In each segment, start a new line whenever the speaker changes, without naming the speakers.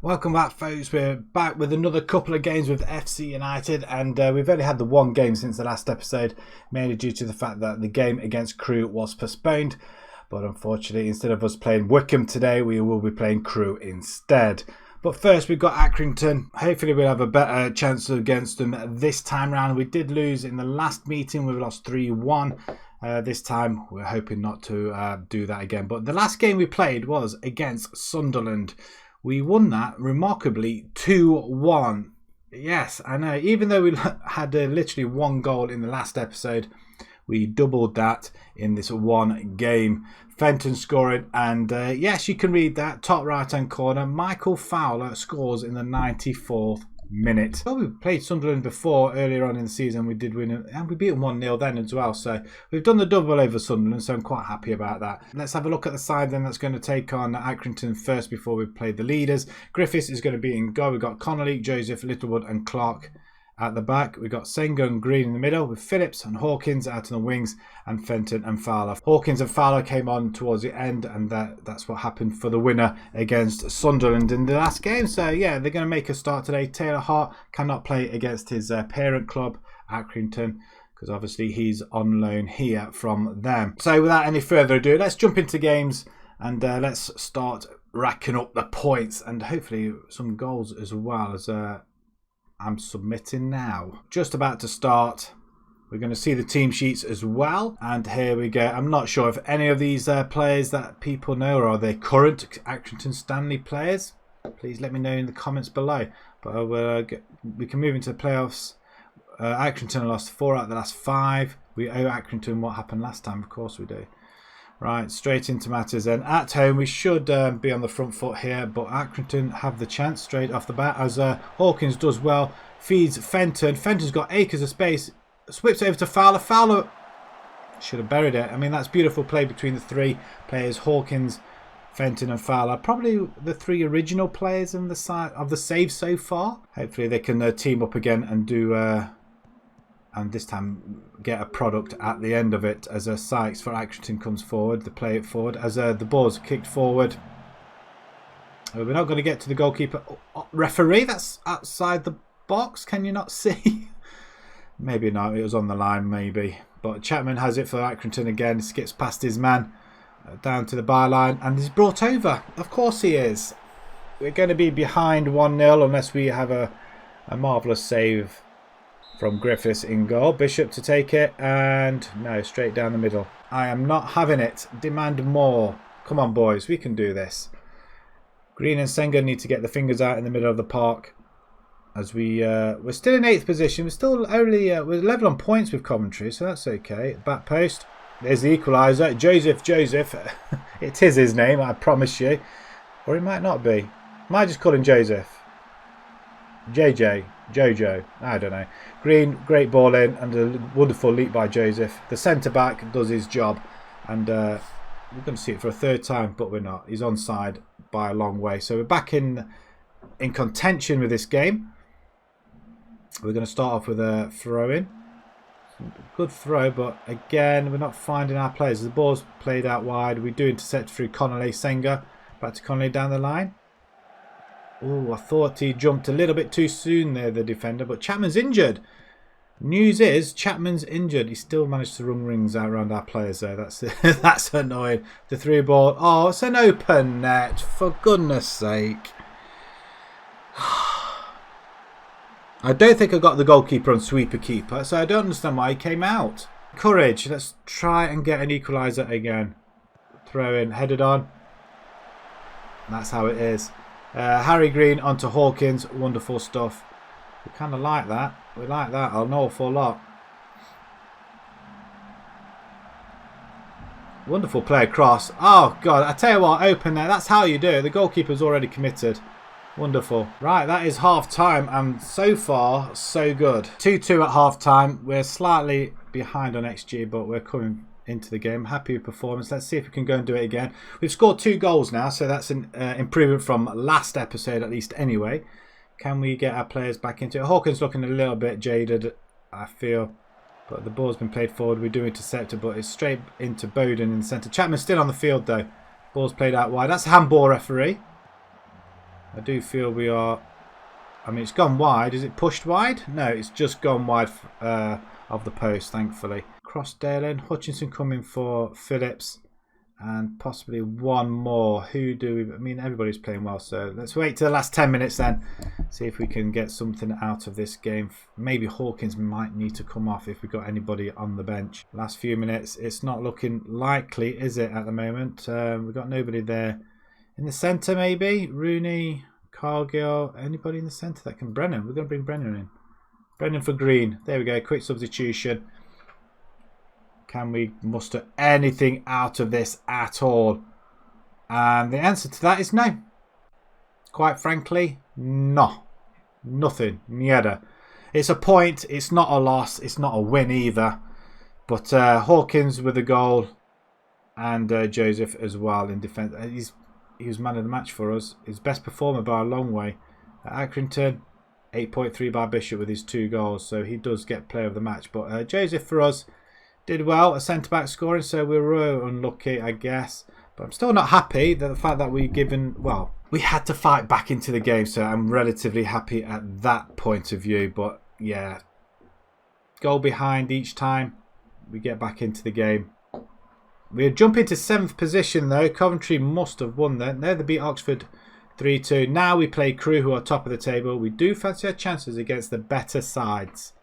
Welcome back, folks. We're back with another couple of games with FC United, and we've only had the one game since the last episode, mainly due to the fact that the game against Crewe was postponed. But unfortunately, instead of us playing Wickham today, we will be playing Crewe instead. But first, we've got Accrington. Hopefully, we'll have a better chance against them this time round. We did lose in the last meeting. We lost 3-1. This time, we're hoping not to do that again. But the last game we played was against Sunderland. We won that remarkably 2-1. Yes, I know. Even though we had literally one goal in the last episode, we doubled that in this one game. Fenton scoring, and yes, you can read that. Top right-hand corner, Michael Fowler scores in the 94th minute. Well, we played Sunderland before earlier on in the season. We did win, and we beat them 1-0 then as well. So we've done the double over Sunderland, so I'm quite happy about that. Let's have a look at the side then that's going to take on Accrington first before we play the leaders. Griffiths is going to be in goal. We've got Connolly, Joseph, Littlewood and Clark at the back. We've got Senga and Green in the middle, with Phillips and Hawkins out on the wings, and Fenton and Fowler. Hawkins and Fowler came on towards the end, and that's what happened for the winner against Sunderland in the last game. So yeah, they're going to make a start today. Taylor Hart cannot play against his parent club, Accrington, because obviously he's on loan here from them. So without any further ado, let's jump into games, and let's start racking up the points, and hopefully some goals as well, as I'm submitting now. Just about to start. We're going to see the team sheets as well. And here we go. I'm not sure if any of these players that people know, or are they current Accrington Stanley players? Please let me know in the comments below. But we can move into the playoffs. Accrington lost 4 out of the last 5. We owe Accrington what happened last time. Of course we do. Right, straight into matters then. At home, we should be on the front foot here, but Accrington have the chance straight off the bat, as Hawkins does well, feeds Fenton. Fenton's got acres of space, whips it over to Fowler. Fowler should have buried it. I mean, that's beautiful play between the three players, Hawkins, Fenton and Fowler. Probably the 3 original players in the side of the save so far. Hopefully they can team up again and do... and this time get a product at the end of it, as Sykes for Accrington comes forward. They play it forward as the ball's kicked forward. We're not going to get to the goalkeeper. Referee, that's outside the box. Can you not see? Maybe not. It was on the line, maybe. But Chapman has it for Accrington again. Skips past his man down to the byline, and he's brought over. Of course he is. We're going to be behind 1-0 unless we have a marvellous save from Griffiths in goal. Bishop to take it, and no, straight down the middle. I am not having it. Demand more. Come on, boys, we can do this. Green and Senga need to get the fingers out in the middle of the park, as we're still in 8th position. We're still only we're level on points with Coventry, so that's okay. Back post. There's the equaliser. Joseph. It is his name, I promise you, or it might not be. Might just call him Joseph. Jojo, I don't know. Green, great ball in, and a wonderful leap by Joseph. The centre-back does his job, and we're going to see it for a 3rd time, but we're not. He's onside by a long way. So we're back in contention with this game. We're going to start off with a throw-in. Good throw, but again, we're not finding our players. The ball's played out wide. We do intercept through Connolly. Senga, back to Connolly down the line. Oh, I thought he jumped a little bit too soon there, the defender, but Chapman's injured. News is Chapman's injured. He still managed to run rings out around our players there. That's annoying. The through ball. Oh, it's an open net. For goodness sake. I don't think I got the goalkeeper on sweeper keeper, so I don't understand why he came out. Courage. Let's try and get an equaliser again. Throw in, headed on. That's how it is. Harry Green onto Hawkins. Wonderful stuff. We kind of like that. We like that an awful lot. Wonderful play across. Oh, God. I tell you what, open there. That's how you do it. The goalkeeper's already committed. Wonderful. Right, that is half-time, and so far, so good. 2-2 at half-time. We're slightly behind on XG, but we're coming into the game. Happy with performance. Let's see if we can go and do it again. We've scored 2 goals now, so that's an improvement from last episode, at least anyway. Can we get our players back into it? Hawkins looking a little bit jaded, I feel. But the ball's been played forward. We do intercept it, but it's straight into Bowden in the centre. Chapman's still on the field, though. Ball's played out wide. That's a handball, referee. I do feel we are... I mean, it's gone wide. Is it pushed wide? No, it's just gone wide of the post, thankfully. Crossdale in. Hutchinson coming for Phillips. And possibly one more. Who do we... I mean, everybody's playing well, so let's wait till the last 10 minutes then. See if we can get something out of this game. Maybe Hawkins might need to come off if we've got anybody on the bench. Last few minutes, it's not looking likely, is it, at the moment? We've got nobody there. In the centre, maybe? Rooney, Cargill, anybody in the centre that can... Brennan, we're going to bring Brennan in. Brennan for Green. There we go, quick substitution. Can we muster anything out of this at all? And the answer to that is no. Quite frankly, no. Nothing. Nieda. It's a point. It's not a loss. It's not a win either. But Hawkins with a goal. And Joseph as well in defence. He was man of the match for us. His best performer by a long way. Accrington, 8.3 by Bishop with his 2 goals. So he does get player of the match. But Joseph for us did well. A centre-back scoring. So we were unlucky, I guess. But I'm still not happy that the fact that we given... Well, we had to fight back into the game. So I'm relatively happy at that point of view. But yeah. Goal behind each time we get back into the game. We're jumping to 7th position though. Coventry must have won then. There they beat Oxford 3-2. Now we play Crewe, who are top of the table. We do fancy our chances against the better sides.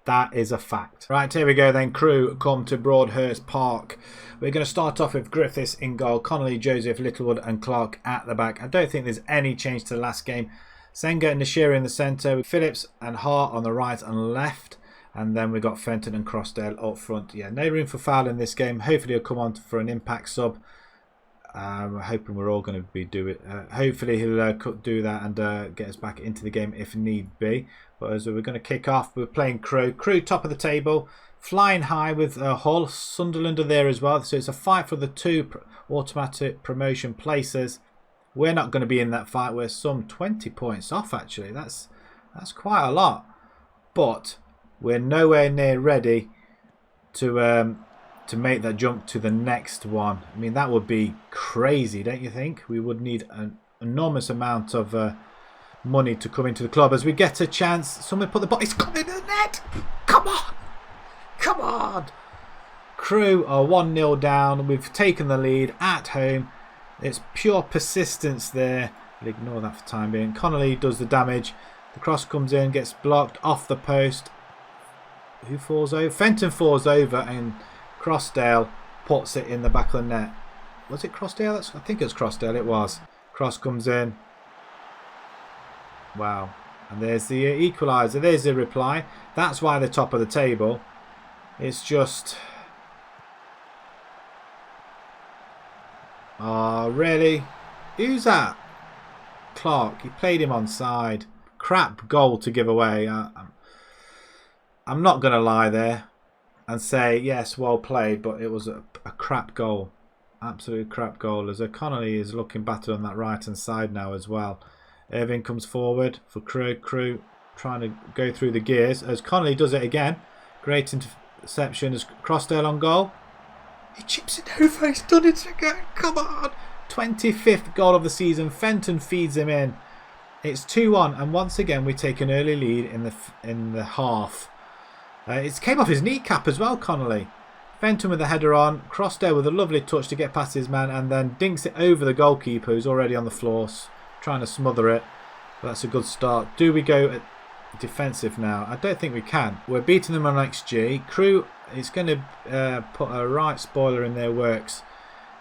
That is a fact. Right, here we go then. Crewe come to Broadhurst Park. We're going to start off with Griffiths in goal. Connolly, Joseph, Littlewood and Clark at the back. I don't think there's any change to the last game. Senga and Nashira in the centre. Phillips and Hart on the right and left. And then we've got Fenton and Crossdale up front. Yeah, no room for foul in this game. Hopefully he'll come on for an impact sub. We're hoping we're all going to be doing it. Hopefully he'll do that and get us back into the game if need be. But as we're going to kick off, we're playing Crewe. Crewe top of the table, flying high with Hull. Sunderland are there as well. So it's a fight for the 2 automatic promotion places. We're not going to be in that fight. We're some 20 points off actually. That's quite a lot. But we're nowhere near ready to make that jump to the next one. I mean, that would be crazy, don't you think? We would need an enormous amount of money to come into the club. As we get a chance, someone put the ball. It's coming in the net. Come on. Come on. Crewe are 1-0 down. We've taken the lead at home. It's pure persistence there. We'll ignore that for the time being. Connolly does the damage. The cross comes in, gets blocked off the post. Who falls over? Fenton falls over and Crossdale puts it in the back of the net. Was it Crossdale? I think it was Crossdale. It was. Cross comes in. Wow. And there's the equaliser. There's the reply. That's why they're top of the table. It's just... Oh, really? Who's that? Clark. He played him onside. Crap goal to give away. I'm not going to lie there and say, yes, well played, but it was a crap goal. Absolute crap goal. As Connolly is looking battered on that right-hand side now as well. Irving comes forward for Crewe. Crewe trying to go through the gears as Connolly does it again. Great interception as Crossdale on goal. He chips it over. He's done it again. Come on. 25th goal of the season. Fenton feeds him in. It's 2-1 and once again we take an early lead in the half. It came off his kneecap as well, Connolly. Fenton with the header on. Crossdale with a lovely touch to get past his man and then dinks it over the goalkeeper who's already on the floor, trying to smother it. But that's a good start. Do we go defensive now? I don't think we can. We're beating them on XG. Crewe is going to put a right spoiler in their works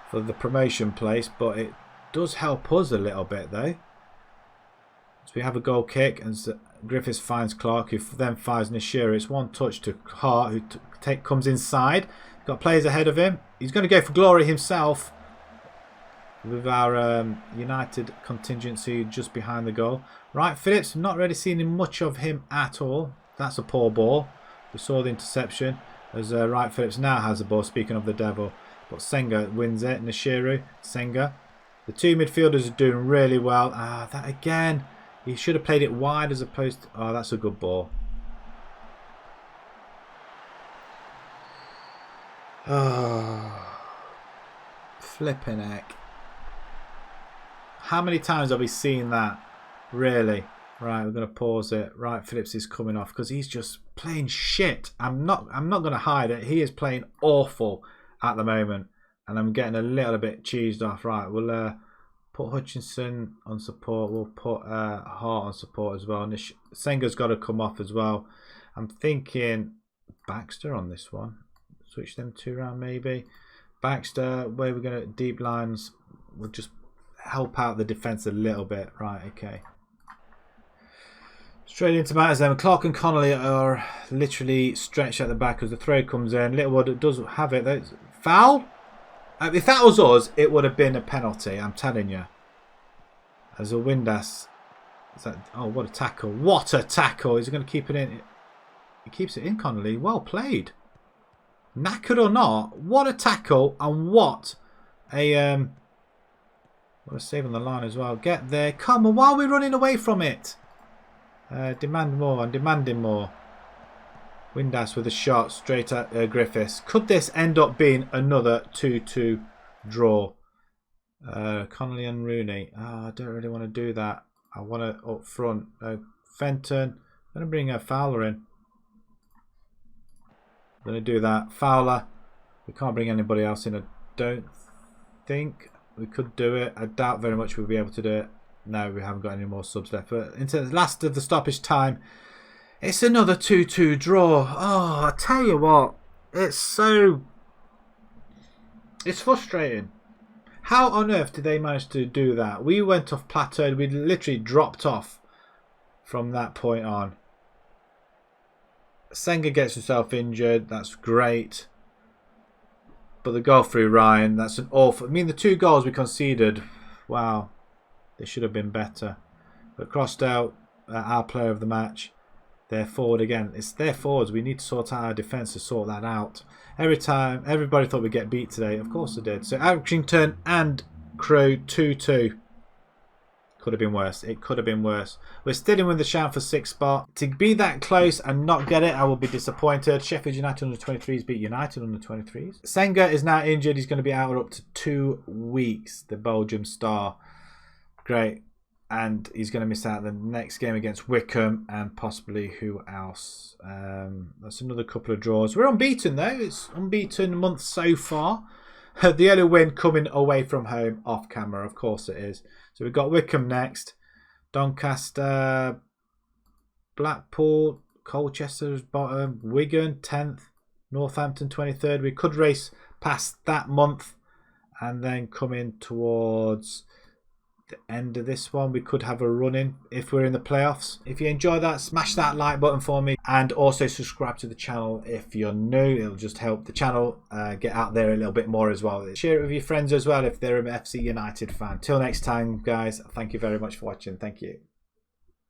for the promotion place, but it does help us a little bit though. So we have a goal kick and Griffiths finds Clark, who then fires Nashira. It's one touch to Hart, who comes inside. Got players ahead of him. He's going to go for glory himself with our United contingency just behind the goal. Right, Phillips, not really seeing much of him at all. That's a poor ball. We saw the interception as Wright Phillips now has the ball, speaking of the devil. But Senga wins it. Nashiru, Senga. The 2 midfielders are doing really well. That again. He should have played it wide as opposed to... Oh, that's a good ball. Oh. Flipping heck. How many times have we seen that? Really? Right, we're going to pause it. Right, Phillips is coming off because he's just playing shit. I'm not going to hide it. He is playing awful at the moment, and I'm getting a little bit cheesed off. Right, we'll put Hutchinson on support. We'll put Hart on support as well. And Senga's got to come off as well. I'm thinking Baxter on this one. Switch them two around maybe. Baxter, where we're going to deep lines. We'll just help out the defence a little bit. Right, okay. Straight into matters then. Clark and Connolly are literally stretched at the back as the throw comes in. Littlewood does have it. That's foul? If that was us, it would have been a penalty, I'm telling you. As a Windass. Oh, what a tackle. What a tackle. He's going to keep it in. He keeps it in, Connolly. Well played. Knackered or not, what a tackle and what a save on the line as well. Get there. Come on, why are we running away from it? Demand more. I'm demanding more. Windass with a shot straight at Griffiths. Could this end up being another 2-2 draw? Connolly and Rooney. I don't really want to do that. I want to up front. Fenton. I'm going to bring Fowler in. I'm going to do that. Fowler. We can't bring anybody else in. I don't think we could do it. I doubt very much we'll be able to do it. No, we haven't got any more subs left. But into the last of the stoppage time, it's another 2-2 draw. Oh, I tell you what, it's frustrating. How on earth did they manage to do that? We went off plateaued. We literally dropped off from that point on. Senga gets himself injured. That's great. But the goal through Ryan, that's an awful... I mean, the 2 goals we conceded, wow. They should have been better. But crossed out, our player of the match. They're forward again. It's their forwards. We need to sort out our defence to sort that out. Every time, everybody thought we'd get beat today. Of course they did. So Accrington and Crewe 2-2. Could have been worse. It could have been worse. We're still in with the shout for 6th spot. To be that close and not get it, I will be disappointed. Sheffield United under 23s beat United under 23s. Senga is now injured. He's going to be out up to 2 weeks. The Belgium star. Great. And he's going to miss out the next game against Wickham and possibly who else. That's another couple of draws. We're unbeaten though. It's unbeaten month so far. The only win coming away from home off camera. Of course it is. So we've got Wickham next. Doncaster, Blackpool, Colchester's bottom, Wigan 10th, Northampton 23rd. We could race past that month and then come in towards the end of this one. We could have a run in if we're in the playoffs. If you enjoy that, smash that like button for me and also subscribe to the channel if you're new. It'll just help the channel get out there a little bit more as well. Share it with your friends as well if they're an FC United fan. Till next time guys, thank you very much for watching. Thank you.